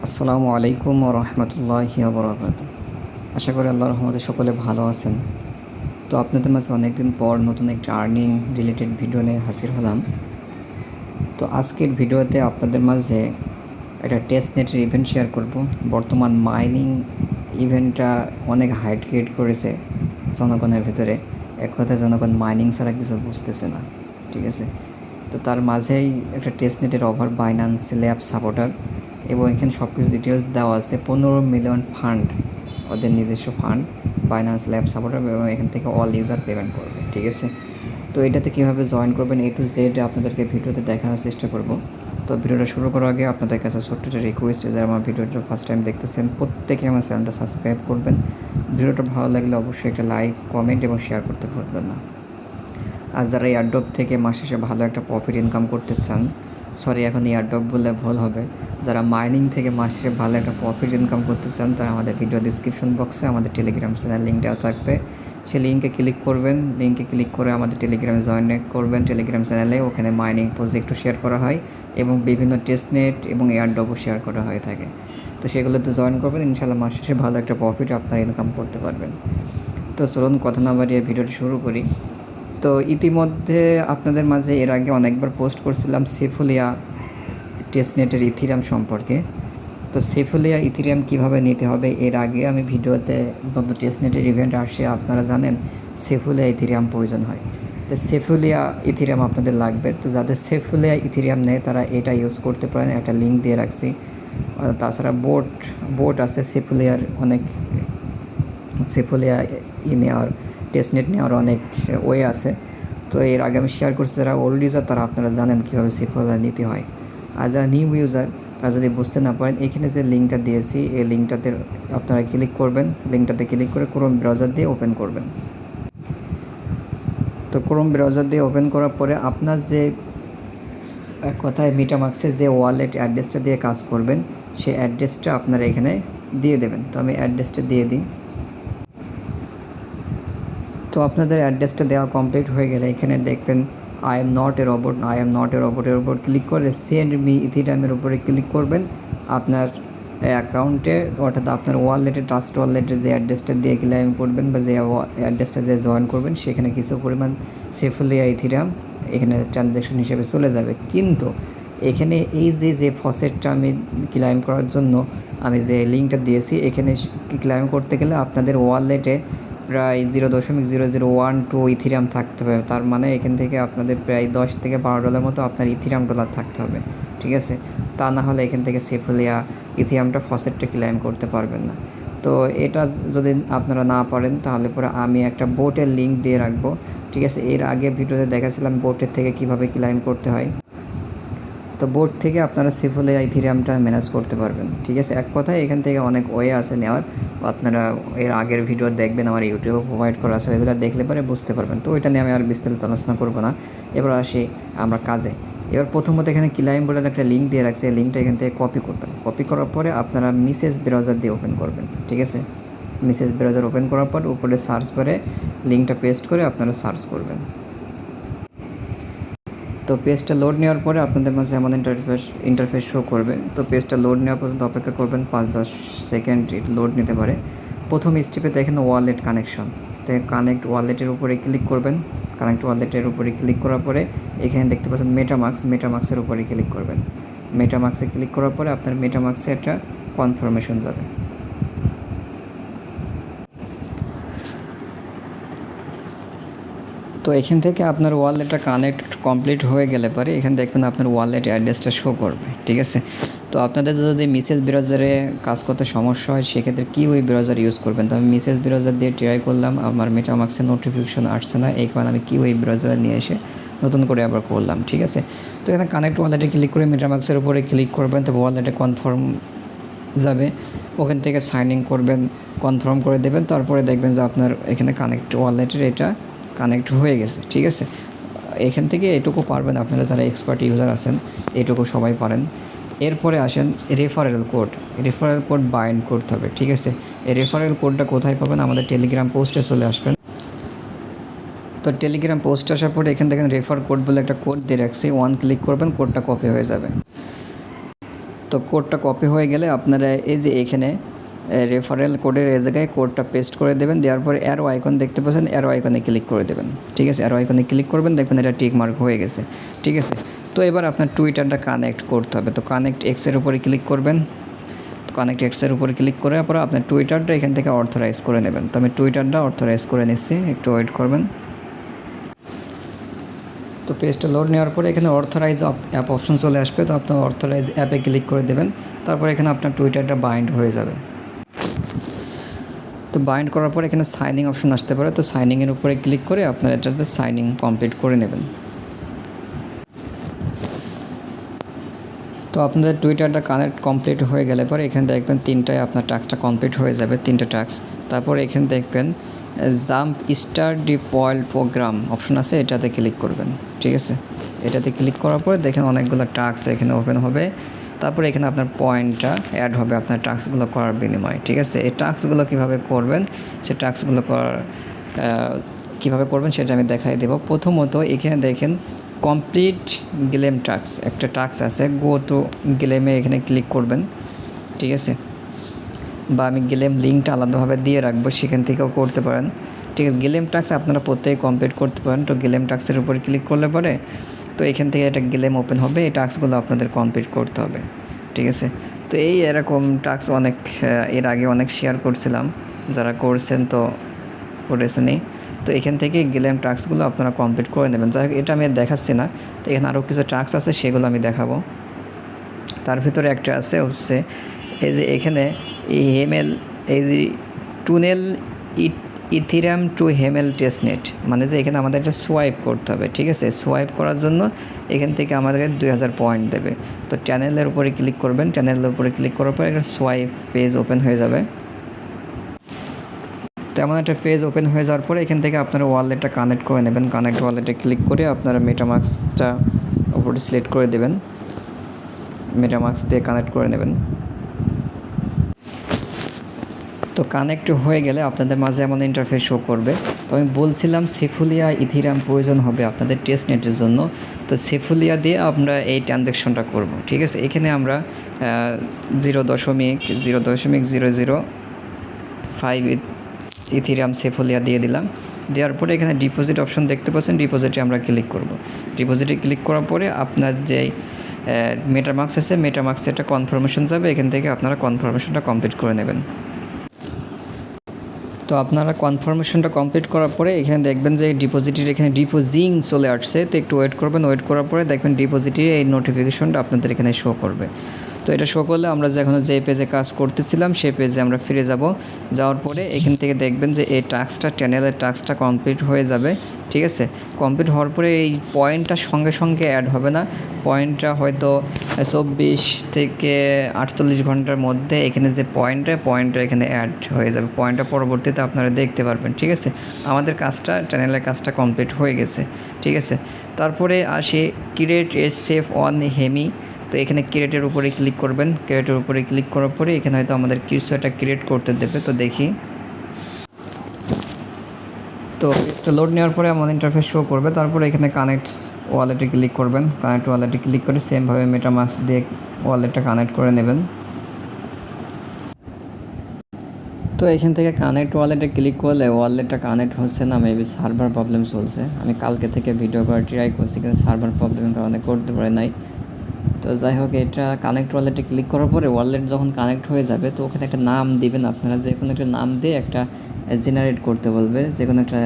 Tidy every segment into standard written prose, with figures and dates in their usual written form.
আসসালামু আলাইকুম ওয়া রাহমাতুল্লাহি ওয়া বারাকাতুহু। আশা করি আল্লাহর রহমতে সকলে ভালো আছেন। তো আপনাদের মাঝে অনেকদিন পর নতুন একটা আর্নিং রিলেটেড ভিডিও নিয়ে হাজির হলাম। তো আজকের ভিডিওতে আপনাদের মাঝে একটা টেস্ট নেটের ইভেন্ট শেয়ার করব। বর্তমান মাইনিং ইভেন্টটা অনেক হাইট ক্রিয়েট করেছে জনগণের ভিতরে। এক কথায় জনগণ মাইনিং ছাড়া কিছু বুঝতেছে না, ঠিক আছে। তো তার মাঝেই একটা টেস্ট নেটের অফার বাইন্যান্স ল্যাব সাপোর্টার, এবং এখানে সব কিছু ডিটেলস দেওয়া আছে। 15 মিলিয়ন ফান্ড, ওদের নিজস্ব ফান্ড বাইন্যান্স ল্যাব সাপোর্টার, এবং এখান থেকে অল ইউজার পেমেন্ট করবে, ঠিক আছে। তো এটাতে কীভাবে জয়েন করবেন A to Z আপনাদেরকে ভিডিওতে দেখানোর চেষ্টা করব। তো ভিডিওটা শুরু করার আগে আপনাদের কাছে ছোট্ট একটা রিকোয়েস্ট, যারা আমার ভিডিওটা ফার্স্ট টাইম দেখতেছেন প্রত্যেকে আমার চ্যানেলটা সাবস্ক্রাইব করবেন। ভিডিওটা ভালো লাগলে অবশ্যই একটা লাইক, কমেন্ট এবং শেয়ার করতে ভুলবেন না। আর যারা এয়ারড্রপ থেকে মাস শেষে ভালো একটা প্রফিট ইনকাম করতে চান, সরি এখন এয়ারড্রপ বললে ভুল হবে, যারা মাইনিং থেকে মাস শেষে ভালো একটা প্রফিট ইনকাম করতে চান, তারা আমাদের ভিডিও ডিসক্রিপশন বক্সে আমাদের টেলিগ্রাম চ্যানেল লিঙ্ক দেওয়া থাকবে। সেই লিঙ্কে ক্লিক করবেন, লিঙ্কে ক্লিক করে আমাদের টেলিগ্রামে জয়েন করবেন। টেলিগ্রাম চ্যানেলে ওখানে মাইনিং প্রজেক্টও শেয়ার করা হয় এবং বিভিন্ন টেস্টনেট এবং এয়ারড্রপও শেয়ার করা হয়ে থাকে। তো সেগুলোতে জয়েন করবেন, ইনশাআল্লাহ মাস শেষে ভালো একটা প্রফিট আপনারা ইনকাম করতে পারবেন। তো চলুন কথা না বাড়িয়ে ভিডিওটি শুরু করি। তো ইতিমধ্যে আপনাদের মাঝে এর আগে অনেকবার পোস্ট করছিলাম সেফুলিয়া টেস্টনেটের ইথিরিয়াম সম্পর্কে। তো সেফুলিয়া ইথিরিয়াম কিভাবে নিতে হবে, এর আগে আমি ভিডিওতে যত টেস্টনেটের ইভেন্ট আসে আপনারা জানেন সেফুলিয়া ইথিরিয়াম প্রয়োজন হয়। তো সেফুলিয়া ইথিরিয়াম আপনাদের লাগবে। তো যাদের সেফুলিয়া ইথিরিয়াম নেই তারা এটা ইউজ করতে পারেন, একটা লিঙ্ক দিয়ে রাখছি। তাছাড়া বোট আছে সেফুলিয়ার অনেক, সেফুলিয়া নেওয়ার টেস্টনেট নেওয়ার অনেক ওয়ে আছে। তো এর আগে আমি শেয়ার করছি, যারা ওল্ড ইউজার তারা আপনারা জানেন কীভাবে সেফুলিয়া নিতে হয়। আর যারা নিউ ইউজার তারা যদি বুঝতে না পারেন, এখানে যে লিঙ্কটা দিয়েছি এই লিঙ্কটাতে আপনারা ক্লিক করবেন। লিঙ্কটাতে ক্লিক করে ক্রোম ব্রাউজার দিয়ে ওপেন করবেন। তো ক্রোম ব্রাউজার দিয়ে ওপেন করার পরে আপনার যে এক কথায় মেটামাক্সের যে ওয়ালেট অ্যাড্রেসটা দিয়ে কাজ করবেন সেই অ্যাড্রেসটা আপনারা এখানে দিয়ে দেবেন। তো আমি অ্যাড্রেসটা দিয়ে দিই। তো আপনাদের অ্যাড্রেসটা দেওয়া কমপ্লিট হয়ে গেলে এখানে দেখবেন I am not a robot, I am not a রোবটের উপর ক্লিক করে সেন্ড মি ইথিরিয়ামের উপরে ক্লিক করবেন। আপনার অ্যাকাউন্টে অর্থাৎ আপনার ওয়ালেটে, ট্রাস্ট ওয়ালেটে যে অ্যাড্রেসটা দিয়ে ক্লেম করবেন বা যে অ্যাড্রেসটা দিয়ে জয়েন করবেন সেখানে কিছু পরিমাণ সেফুলিয়া ইথিরিয়াম এখানে ট্রানজ্যাকশন হিসেবে চলে যাবে। কিন্তু এখানে এই যে ফসেটটা আমি ক্লেম করার জন্য আমি যে লিঙ্কটা দিয়েছি, এখানে ক্লেম করতে গেলে আপনাদের ওয়ালেটে প্রায় 0.0012 ইথিরিয়াম থাকতে হবে। তার মানে এখান থেকে আপনাদের প্রায় $10 থেকে $12 মতো আপনার ইথিরিয়াম ডলার থাকতে হবে, ঠিক আছে। তা না হলে এখান থেকে সেফুলিয়া ইথিরিয়ামটা ফসেটটা ক্লেম করতে পারবেন না। তো এটা যদি আপনারা না পারেন তাহলে পরে আমি একটা বোটের লিঙ্ক দিয়ে রাখবো, ঠিক আছে। এর আগে ভিডিওতে দেখাছিলাম বোটের থেকে কিভাবে ক্লেম করতে হয়। তো বোর্ড থেকে আপনারা সেফুলিয়া ইথিরিয়ামটা ম্যানেজ করতে পারবেন, ঠিক আছে। এক কথায় এখান থেকে অনেক ওয়ে আছে নেওয়ার। আপনারা এর আগের ভিডিও দেখবেন, আমার ইউটিউবে প্রোভাইড করা আছে, ওইগুলো দেখলে পরে বুঝতে পারবেন। তো ওইটা নিয়ে আমি আর বিস্তারিত আলোচনা করবো না। এবার আসি আমরা কাজে। এবার প্রথমত এখানে ক্লাইম বলে একটা লিঙ্ক দিয়ে রাখছে, এই লিঙ্কটা এখান থেকে কপি করবেন। কপি করার পরে আপনারা মিসেস ব্রাউজার দিয়ে ওপেন করবেন, ঠিক আছে। মিসেস ব্রাউজার ওপেন করার পর উপরে সার্চ করে লিঙ্কটা পেস্ট করে আপনারা সার্চ করবেন। তো পেজটা লোড নেওয়ার পরে আপনাদের মাঝে এমন ইন্টারফেস শো করবে। তো পেজটা লোড নেওয়া পর্যন্ত অপেক্ষা করবেন, 5-10 সেকেন্ড লোড নিতে পারে। প্রথম স্টেপে দেখেন ওয়ালেট কানেকশন, তো কানেক্ট ওয়ালেটের উপরে ক্লিক করবেন। কানেক্ট ওয়ালেটের উপরে ক্লিক করার পরে এখানে দেখতে পাচ্ছেন মেটামাক্সের উপরে ক্লিক করবেন। মেটামাক্সে ক্লিক করার পরে আপনার মেটামাক্সে একটা কনফার্মেশন যাবে। তো এখান থেকে আপনার ওয়ালেটটা কানেক্ট কমপ্লিট হয়ে গেলে পরে এখানে দেখবেন আপনার ওয়ালেট অ্যাড্রেসটা শো করবে, ঠিক আছে। তো আপনাদের যদি মিসেস ব্রাউজারে কাজ করতে সমস্যা হয় সেক্ষেত্রে কি ওই ব্রাউজার ইউজ করবেন। তো আমি মিসেস ব্রাউজার দিয়ে ট্রাই করলাম, আমার মেটামাক্সের নোটিফিকেশন আসছে না, এই কারণে আমি কি ওই ব্রাউজারে নিয়ে এসে নতুন করে আবার করলাম, ঠিক আছে। তো এখানে কানেক্ট ওয়ালেটে ক্লিক করে মেটামাক্সের উপরে ক্লিক করবেন। তো ওয়ালেটে কনফার্ম যাবে, ওখান থেকে সাইন ইন করবেন, কনফার্ম করে দেবেন। তারপরে দেখবেন যে আপনার এখানে কানেক্ট ওয়ালেটের এটা কানেক্ট হয়ে গেছে, ঠিক আছে। এখান থেকে এটুকু পারবেন আপনারা যারা এক্সপার্ট ইউজার আছেন, এটুকু সবাই পারেন। এরপরে আসেন রেফারেল কোড বাইন্ড করতে হবে, ঠিক আছে। এই রেফারেল কোডটা কোথায় পাবেন, আমাদের টেলিগ্রাম পোস্টে চলে আসবেন। তো টেলিগ্রাম পোস্ট আসার পরে এখানে দেখেন রেফার কোড বলে একটা কোড দিয়ে রাখছি, 1 ক্লিক করবেন, কোডটা কপি হয়ে যাবে। তো কোডটা কপি হয়ে গেলে আপনারা এই যে এখানে রেফারেল কোডের এই জায়গায় কোডটা পেস্ট করে দেবেন, দেওয়ার পরে অ্যারো আইকন দেখতে পাচ্ছেন, অ্যারো আইকনে ক্লিক করে দেবেন। ঠিক আছে, অ্যারো আইকনে ক্লিক করবেন, দেখবেন এটা টিক মার্ক হয়ে গেছে। ঠিক আছে, তো এবার আপনার টুইটারটা কানেক্ট করতে হবে। তো কানেক্ট এক্সের উপরে ক্লিক করবেন। তো কানেক্ট এক্সের উপরে ক্লিক করার পরে আপনার টুইটারটা এখান থেকে অথরাইজ করে নেবেন। তো আমি টুইটারটা অথরাইজ করে নিচ্ছি, একটু ওয়েট করবেন। তো পেজটা লোড নেওয়ার পরে এখানে অথরাইজ অ্যাপ অপশন চলে আসবে। তো আপনার অথরাইজ অ্যাপে ক্লিক করে দেবেন, তারপর এখানে আপনার টুইটারটা বাইন্ড হয়ে যাবে। তো বাইন্ড করার পর এখানে সাইনিং অপশন আসতে পারে। তো সাইনিংয়ের উপরে ক্লিক করে আপনার এটাতে সাইনিং কমপ্লিট করে নেবেন। তো আপনাদের টুইটারটা কানেক্ট কমপ্লিট হয়ে গেলে পরে এখানে দেখবেন 3টায় আপনার টাস্কটা কমপ্লিট হয়ে যাবে, 3টে টাস্ক। তারপর এখানে দেখবেন জাম্প স্টার ডিপয়েল প্রোগ্রাম অপশন আছে, এটাতে ক্লিক করবেন। ঠিক আছে, এটাতে ক্লিক করার পরে দেখেন অনেকগুলো টাস্ক এখানে ওপেন হবে। তারপরে এখানে আপনার পয়েন্টটা অ্যাড হবে আপনার টাস্কগুলো করার বিনিময়ে। ঠিক আছে, এই টাস্কগুলো কীভাবে করবেন, সে টাস্কগুলো কীভাবে করবেন সেটা আমি দেখাই দেবো। প্রথমত এখানে দেখেন কমপ্লিট গেলেম টাস্ক একটা টাস্ক আছে, গো টু গেলেমে এখানে ক্লিক করবেন। ঠিক আছে, বা আমি গেলেম লিঙ্কটা আলাদাভাবে দিয়ে রাখবো, সেখান থেকেও করতে পারেন। ঠিক আছে, গেলেম টাস্ক আপনারা প্রত্যেকে কমপ্লিট করতে পারেন। তো গেলেম টাস্কের উপর ক্লিক করলে পরে তো এখান থেকে একটা গেলেম ওপেন হবে, এই টাস্কগুলো আপনাদের কমপ্লিট করতে হবে। ঠিক আছে, তো এই এরকম টাস্ক অনেক এর আগে অনেক শেয়ার করছিলাম, যারা করছেন তো করেছেনই। তো এখান থেকে গেলেম টাস্কগুলো আপনারা কমপ্লিট করে নেবেন। যাই হোক, এটা আমি আর দেখাচ্ছি না। তো এখানে আরও কিছু টাস্ক আছে, সেগুলো আমি দেখাবো। তার ভিতরে একটা আছে হচ্ছে এই যে এখানে এই হেমেল, এই যে tunnel ethereum two Hemel testnet, মানে যে এখানে আমাদের একটা সোয়াইপ করতে হবে। ঠিক আছে, সোয়াইপ করার জন্য এখান থেকে আমাদেরকে 2000 পয়েন্ট দেবে। তো চ্যানেলের উপরে ক্লিক করবেন, চ্যানেলের উপরে ক্লিক করার পর একটা সোয়াইপ পেজ ওপেন হয়ে যাবে। তো এমন একটা পেজ ওপেন হয়ে যাওয়ার পরে এখান থেকে আপনারা ওয়ালেটটা কানেক্ট করে নেবেন। কানেক্ট ওয়ালেটে ক্লিক করে আপনারা মেটামাস্কটা উপরে সিলেক্ট করে দেবেন, মেটামাস্ক দিয়ে কানেক্ট করে নেবেন। তো কানেক্ট হয়ে গেলে আপনাদের মাঝে এমন ইন্টারফেস শো করবে। তো আমি বলছিলাম সেফুলিয়া ইথিরিয়াম প্রয়োজন হবে আপনাদের টেস্ট নেটের জন্য। তো সেফুলিয়া দিয়ে আমরা এই ট্রানজ্যাকশনটা করব। ঠিক আছে, এখানে আমরা 0.0.005 ইথিরিয়াম সেফুলিয়া দিয়ে দিলাম। দেওয়ার পরে এখানে ডিপোজিট অপশন দেখতে পাচ্ছেন, ডিপোজিটে আমরা ক্লিক করব। ডিপোজিটে ক্লিক করার পরে আপনার যে মেটামাস্ক আছে, মেটামাস্কে একটা কনফার্মেশন যাবে, এখান থেকে আপনারা কনফার্মেশনটা কমপ্লিট করে নেবেন। তো আপনারা কনফার্মেশনটা কমপ্লিট করার পরে এখানে দেখবেন যে ডিপোজিটের এখানে ডিপোজিং চলে আসছে। তো একটু ওয়েট করবেন, ওয়েট করার পরে দেখবেন ডিপোজিটের এই নোটিফিকেশনটা আপনাদের এখানে শো করবে। তো এটা শো করলে আমরা যখন যে পেজে কাজ করতেছিলাম সেই পেজে আমরা ফিরে যাব। যাওয়ার পরে এখান থেকে দেখবেন যে এই টাস্কটা, চ্যানেলের টাস্কটা কমপ্লিট হয়ে যাবে। ঠিক আছে, কমপ্লিট হওয়ার পরে এই পয়েন্টটা সঙ্গে সঙ্গে অ্যাড হবে না, পয়েন্টটা হয়তো 24 থেকে 48 ঘন্টার মধ্যে এখানে যে পয়েন্টটা এখানে অ্যাড হয়ে যাবে। পয়েন্টটা পরবর্তীতে আপনারা দেখতে পারবেন। ঠিক আছে, আমাদের কাজটা, চ্যানেলের কাজটা কমপ্লিট হয়ে গেছে। ঠিক আছে, তারপরে আসে create a safe on hemi. তো এখানে ক্রিয়েটের উপরে ক্লিক করবেন। ক্রিয়েটের উপরে ক্লিক করার পরে এখানে হয়তো আমাদের কিছু একটা ক্রিয়েট করতে দেবে। তো দেখি, তো পেজটা লোড নেওয়ার পরে আমার ইন্টারফেস শো করবে। তারপরে এখানে কানেক্ট ওয়ালেটে ক্লিক করবেন। কানেক্ট ওয়ালেটে ক্লিক করে সেমভাবে মেটামাস্ক দিয়ে ওয়ালেটটা কানেক্ট করে নেবেন। তো এখান থেকে কানেক্ট ওয়ালেটে ক্লিক করলে ওয়ালেটটা কানেক্ট হচ্ছে না, মেবি সার্ভার প্রবলেম চলছে। আমি কালকে থেকে ভিডিও করার ট্রাই করছি, কিন্তু সার্ভার প্রবলেমের কারণে করতে পারে নাই। তো যাই হোক, এটা কানেক্ট ওয়ালেটে ক্লিক করার পরে ওয়ালেট যখন কানেক্ট হয়ে যাবে তো ওখানে একটা নাম দিবেন আপনারা, যে কোনো একটা নাম দিয়ে একটা জেনারেট করতে বলবে, যে কোনো একটা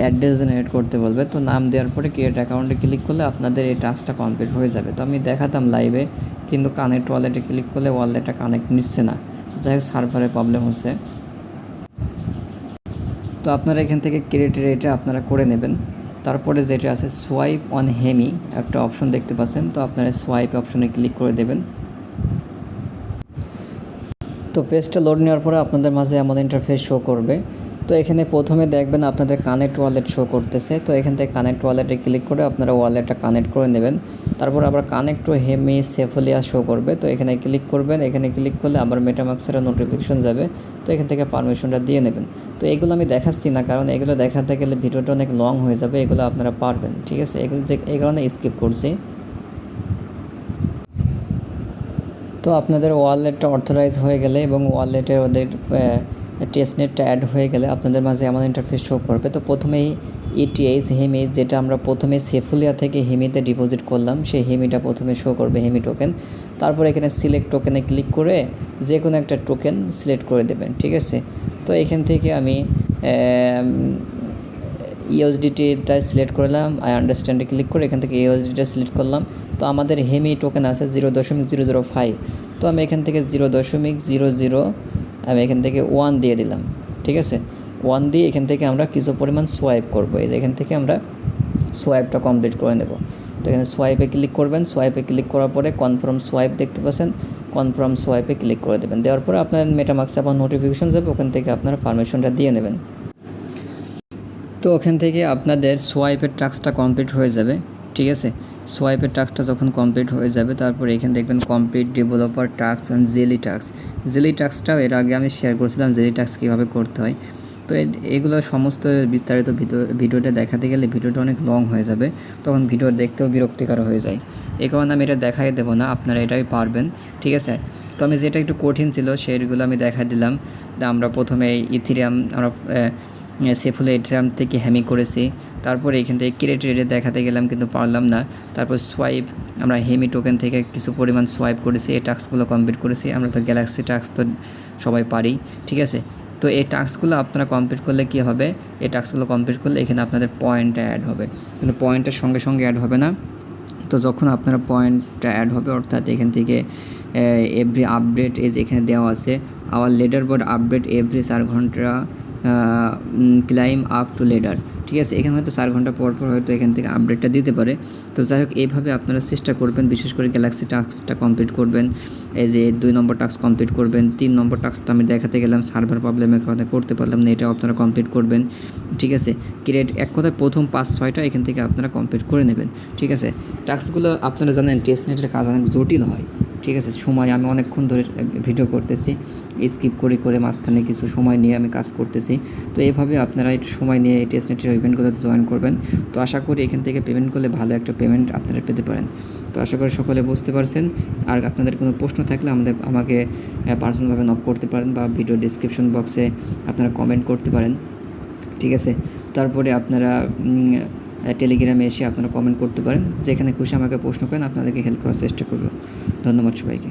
অ্যাড্রেস জেনারেট করতে বলবে। তো নাম দেওয়ার পরে ক্রিয়েট অ্যাকাউন্টে ক্লিক করলে আপনাদের এই টাস্কটা কমপ্লিট হয়ে যাবে। তো আমি দেখাতাম লাইভে, কিন্তু কানেক্ট ওয়ালেটে ক্লিক করলে ওয়ালেটটা কানেক্ট নিচ্ছে না। যাই হোক, সার্ভারের প্রবলেম হচ্ছে। তো আপনারা এখান থেকে ক্রিয়েটের এটা আপনারা করে নেবেন। তারপরে যেটা আছে সোয়াইপ অন হেমি একটা অপশন দেখতে পাচ্ছেন, তো আপনারা সোয়াইপ অপশনে ক্লিক করে দেবেন। তো পেজটা লোড নেওয়ার পরে আপনাদের মাঝে এমন ইন্টারফেস শো করবে। তো এখানে প্রথমে দেখবেন আপনাদের কানেক্ট ওয়ালেট শো করতেছে। তো এখান থেকে কানেক্ট ওয়ালেটে ক্লিক করে আপনারা ওয়ালেটটা কানেক্ট করে নেবেন। তারপর আবার কানেক্ট টু হেমি সেফুলিয়া শো করবে। তো এখানে ক্লিক করবেন, এখানে ক্লিক করলে আবার মেটামাস্কের নোটিফিকেশন যাবে। তো এখান থেকে পারমিশনটা দিয়ে নেবেন। তো এগুলো আমি দেখাচ্ছি না, কারণ এগুলো দেখাতে গেলে ভিডিওটা অনেক লং হয়ে যাবে, এগুলো আপনারা পারবেন। ঠিক আছে, এই কারণে স্কিপ করছি। তো আপনাদের ওয়ালেটটা অথরাইজ হয়ে গেলে এবং ওয়ালেটে ওদের টেস্টনেটটা অ্যাড হয়ে গেলে আপনাদের মাঝে এমন ইন্টারফেস শো করবে। তো প্রথমেই ইটিএইচ হেমি, যেটা আমরা প্রথমে সেফুলিয়া থেকে হেমিতে ডিপোজিট করলাম, সেই হেমিটা প্রথমে শো করবে, হেমি টোকেন। তারপর এখানে সিলেক্ট টোকেনে ক্লিক করে যে কোনো একটা টোকেন সিলেক্ট করে দেবেন, ঠিক আছে। তো এখান থেকে আমি ইউএসডিটিটা সিলেক্ট করলাম, আই আন্ডারস্ট্যান্ডে ক্লিক করে এখান থেকে ইউএসডিটা সিলেক্ট করলাম। তো আমাদের হেমি টোকেন আছে 0.005, তো আমি এখান থেকে 0.00 আমি এখান থেকে 1 দিয়ে দিলাম, ঠিক আছে। 1 দিয়ে এখান থেকে আমরা কিছু পরিমাণ সোয়াইপ করবো, এই যে এখান থেকে আমরা সোয়াইপটা কমপ্লিট করে নেব। তো এখানে সোয়াইপে ক্লিক করবেন, সোয়াইপে ক্লিক করার পরে কনফার্ম সোয়াইপ দেখতে পাচ্ছেন, কনফার্ম সোয়াইপে ক্লিক করে দেবেন। দেওয়ার পরে আপনার মেটামাক্সে আবার নোটিফিকেশন যাবে, ওখান থেকে আপনারা পারমিশনটা দিয়ে নেবেন। তো ওখান থেকে আপনাদের সোয়াইপের টাস্কটা কমপ্লিট হয়ে যাবে, ঠিক আছে। সোয়াইপের টাস্কটা যখন কমপ্লিট হয়ে যাবে তারপরে এখানে দেখবেন কমপ্লিট ডেভেলপার টাস্ক অ্যান্ড জেলি টাস্ক। জেলি টাস্কটাও এর আগে আমি শেয়ার করেছিলাম জেলি টাস্ক কীভাবে করতে হয়। তো এগুলো সমস্ত বিস্তারিত ভিডিওটা দেখাতে গেলে ভিডিওটা অনেক লং হয়ে যাবে, তখন ভিডিও দেখতেও বিরক্তিকর হয়ে যায়। এই কারণে আমি এটা দেখাই দেবো না, আপনারা এটাই পারবেন, ঠিক আছে। তো আমি যেটা একটু কঠিন ছিল সেইগুলো আমি দেখাই দিলাম। আমরা প্রথমে ইথিরিয়াম আমরা সেফুলিয়া ইথিরিয়াম থেকে হ্যামি করেছি, তারপরে এখান থেকে ক্রিয়েট রেটে দেখাতে গেলাম কিন্তু পারলাম না। তারপর সোয়াইপ আমরা হেমি টোকেন থেকে কিছু পরিমাণ সোয়াইপ করেছি, এই টাস্কগুলো কমপ্লিট করেছি। আমরা তো গ্যালাক্সি টাস্ক তো সবাই পারি, ঠিক আছে। তো এই টাস্কগুলো আপনারা কমপ্লিট করলে কী হবে, এই টাস্কগুলো কমপ্লিট করলে এখানে আপনাদের পয়েন্টটা অ্যাড হবে, কিন্তু পয়েন্টের সঙ্গে সঙ্গে অ্যাড হবে না। তো যখন আপনারা পয়েন্টটা অ্যাড হবে, অর্থাৎ এখান থেকে এভরি আপডেট এজ এখানে দেওয়া আছে, our leader board update every 4 ঘন্টা ক্লাইম আপ টু লেডার, ঠিক আছে। এখানে হয়তো 4 ঘন্টা পর পর হয়তো এখান থেকে আপডেটটা দিতে পারে। তো যাই হোক, এইভাবে আপনারা চেষ্টা করবেন, বিশেষ করে গ্যালাক্সি টাস্কটা কমপ্লিট করবেন, এই যে 2 নম্বর টাস্ক কমপ্লিট করবেন। 3 নম্বর টাস্কটা আমি দেখাতে গেলাম, সার্ভার প্রবলেমের কথা করতে পারলাম না, এটাও আপনারা কমপ্লিট করবেন, ঠিক আছে। ক্রিয়েট এক কথায় প্রথম 5-6টা এখান থেকে আপনারা কমপ্লিট করে নেবেন, ঠিক আছে। টাস্কগুলো আপনারা জানেন টেস্টনেটের কাজ অনেক জটিল হয়, ঠিক আছে। সময় আমি অনেকক্ষণ ধরে ভিডিও করতেছি, স্কিপ করে করে মাঝখানে কিছু সময় নিয়ে আমি কাজ করতেছি। তো এইভাবে আপনারা একটু সময় নিয়ে এই টেস্টনেটের ইভেন্টগুলোতে জয়েন করবেন। তো আশা করি এখান থেকে পেমেন্ট করলে ভালো একটা পেমেন্ট আপনারা পেতে পারেন। তো আশা করি সকলে বুঝতে পারছেন। আর আপনাদের কোনো প্রশ্ন থাকলে আমাকে পার্সোনালভাবে নক করতে পারেন বা ভিডিও ডিসক্রিপশন বক্সে আপনারা কমেন্ট করতে পারেন, ঠিক আছে। তারপরে আপনারা টেলিগ্রামে এসে আপনারা কমেন্ট করতে পারেন, যেখানে খুশি আমাকে প্রশ্ন করেন, আপনাদেরকে হেল্প করার চেষ্টা করব। ধন্যবাদ সবাইকে।